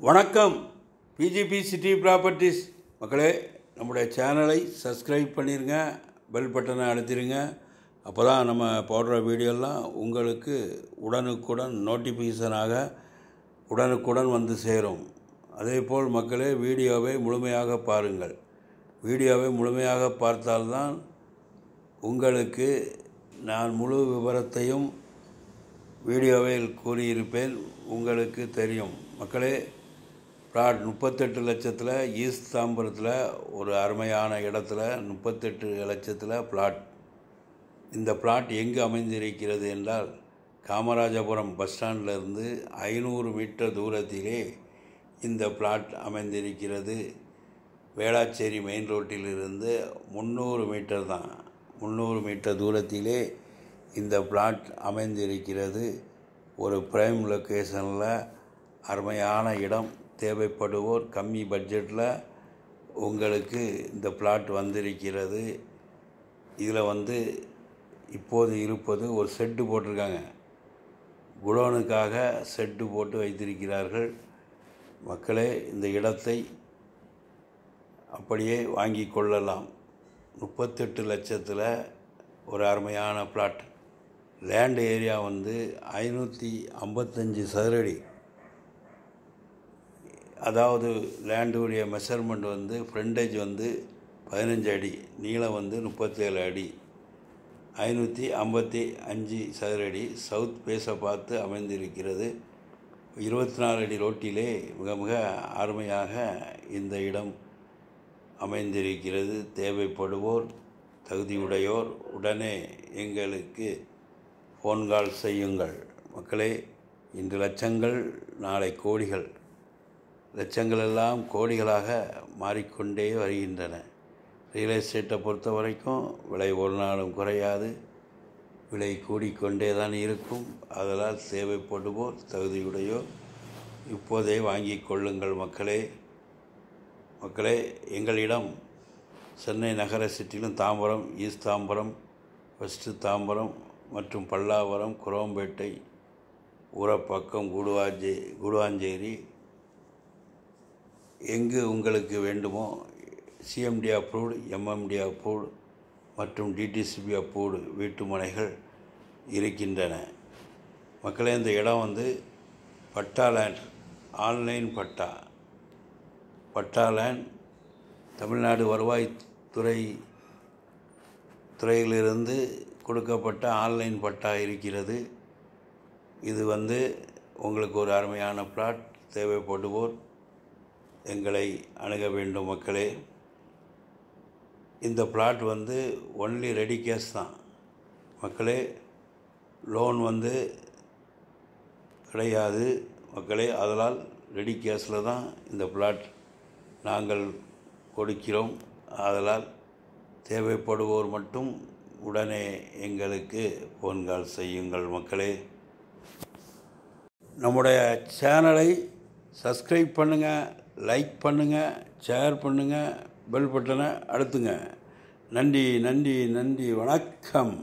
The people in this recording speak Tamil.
வணக்கம். பிஜிபி சிட்டி ப்ராப்பர்ட்டிஸ் மக்களே, நம்முடைய சேனலை சப்ஸ்கிரைப் பண்ணிடுங்க, பெல் பட்டனை அழுத்திடுங்க. அப்போ தான் நம்ம போடுற வீடியோலாம் உங்களுக்கு உடனுக்குடன் நோட்டிஃபிகேஷனாக உடனுக்குடன் வந்து சேரும். அதேபோல் மக்களே, வீடியோவை முழுமையாக பாருங்கள். வீடியோவை முழுமையாக பார்த்தால்தான் உங்களுக்கு நான் முழு விவரத்தையும் வீடியோவில் கூறியிருப்பேன், உங்களுக்கு தெரியும். மக்களே, பிளாட் 38 லட்சத்தில் ஈஸ்ட் தாம்பரத்தில் ஒரு அருமையான இடத்துல 38 லட்சத்தில் பிளாட். இந்த பிளாட் எங்கு அமைந்திருக்கிறது என்றால், காமராஜபுரம் பஸ் ஸ்டாண்டிலிருந்து 500 மீட்டர் தூரத்திலே இந்த பிளாட் அமைந்திருக்கிறது. வேளாச்சேரி மெயின் ரோட்டிலிருந்து 300 மீட்டர் தான், 300 மீட்டர் தூரத்திலே இந்த பிளாட் அமைந்திருக்கிறது. ஒரு பிரைம் லொக்கேஷனில் அருமையான இடம். தேவைப்படுவோர் கம்மி பட்ஜெட்டில் உங்களுக்கு இந்த பிளாட் வந்திருக்கிறது. இதில் இப்போது இருப்பது ஒரு செட்டு போட்டிருக்காங்க. குடோனுக்காக செட்டு போட்டு வைத்திருக்கிறார்கள். மக்களே, இந்த இடத்தை அப்படியே வாங்கி கொள்ளலாம். 38 லட்சத்தில் ஒரு அருமையான பிளாட். லேண்ட் ஏரியா 555 சதுரடி. அதாவது லேண்டுடைய மெஷர்மெண்ட் ஃப்ரண்டேஜ் 15 அடி, நீளம் 37 அடி, 555 சதுரடி. சவுத் பேஸை பார்த்து அமைந்திருக்கிறது. 24 அடி ரோட்டிலே மிக மிக அருமையாக இந்த இடம் அமைந்திருக்கிறது. தேவைப்படுவோர், தகுதியுடையோர் உடனே எங்களுக்கு ஃபோன் கால் செய்யுங்கள். மக்களே, இன்று லட்சங்கள், நாளை கோடிகள். லட்சங்கள் எல்லாம் கோடிகளாக மாறிக்கொண்டே வருகின்றன. ரியல் எஸ்டேட்டை பொறுத்த வரைக்கும் விலை ஒரு நாளும் குறையாது, விலை கூடிக்கொண்டே தான் இருக்கும். அதனால் தேவைப்படுவோர், தகுதியுடையோர் இப்போதே வாங்கி கொள்ளுங்கள். மக்களே, எங்களிடம் சென்னை நகர சிட்டியிலும் தாம்பரம், ஈஸ்ட் தாம்பரம், வெஸ்ட் தாம்பரம் மற்றும் பல்லாவரம், குரோம்பேட்டை, ஊரப்பாக்கம், கூடுவாஞ்சேரி எங்கு உங்களுக்கு வேண்டுமோ சிஎம்டி அப்ரூவ்டு, எம்எம்டி அப்ரூவ்டு மற்றும் டிடிசிபி அப்ரூவ்டு வீட்டு மனைகள் இருக்கின்றன. மக்களே, இந்த இடம் பட்டா லேண்ட், ஆன்லைன் பட்டா லேண்ட். தமிழ்நாடு துறையிலிருந்து கொடுக்கப்பட்ட ஆன்லைன் பட்டா இருக்கிறது. இது உங்களுக்கு ஒரு அருமையான பிளாட். தேவைப்படுவோர் எங்களை அணுக வேண்டும். மக்களே, இந்த பிளாட் ஒன்லி ரெடி கேஷ் தான். மக்களே, லோன் கிடையாது. மக்களே, அதனால் ரெடி கேஷில் தான் இந்த பிளாட் நாங்கள் கொடுக்கிறோம். அதனால் தேவைப்படுவோர் மட்டும் உடனே எங்களுக்கு ஃபோன் கால் செய்யுங்கள். மக்களே, நம்முடைய சேனலை சப்ஸ்கிரைப் பண்ணுங்கள், லைக் பண்ணுங்கள், ஷேர் பண்ணுங்கள், பெல் பட்டனை அழுத்துங்க. நன்றி. வணக்கம்.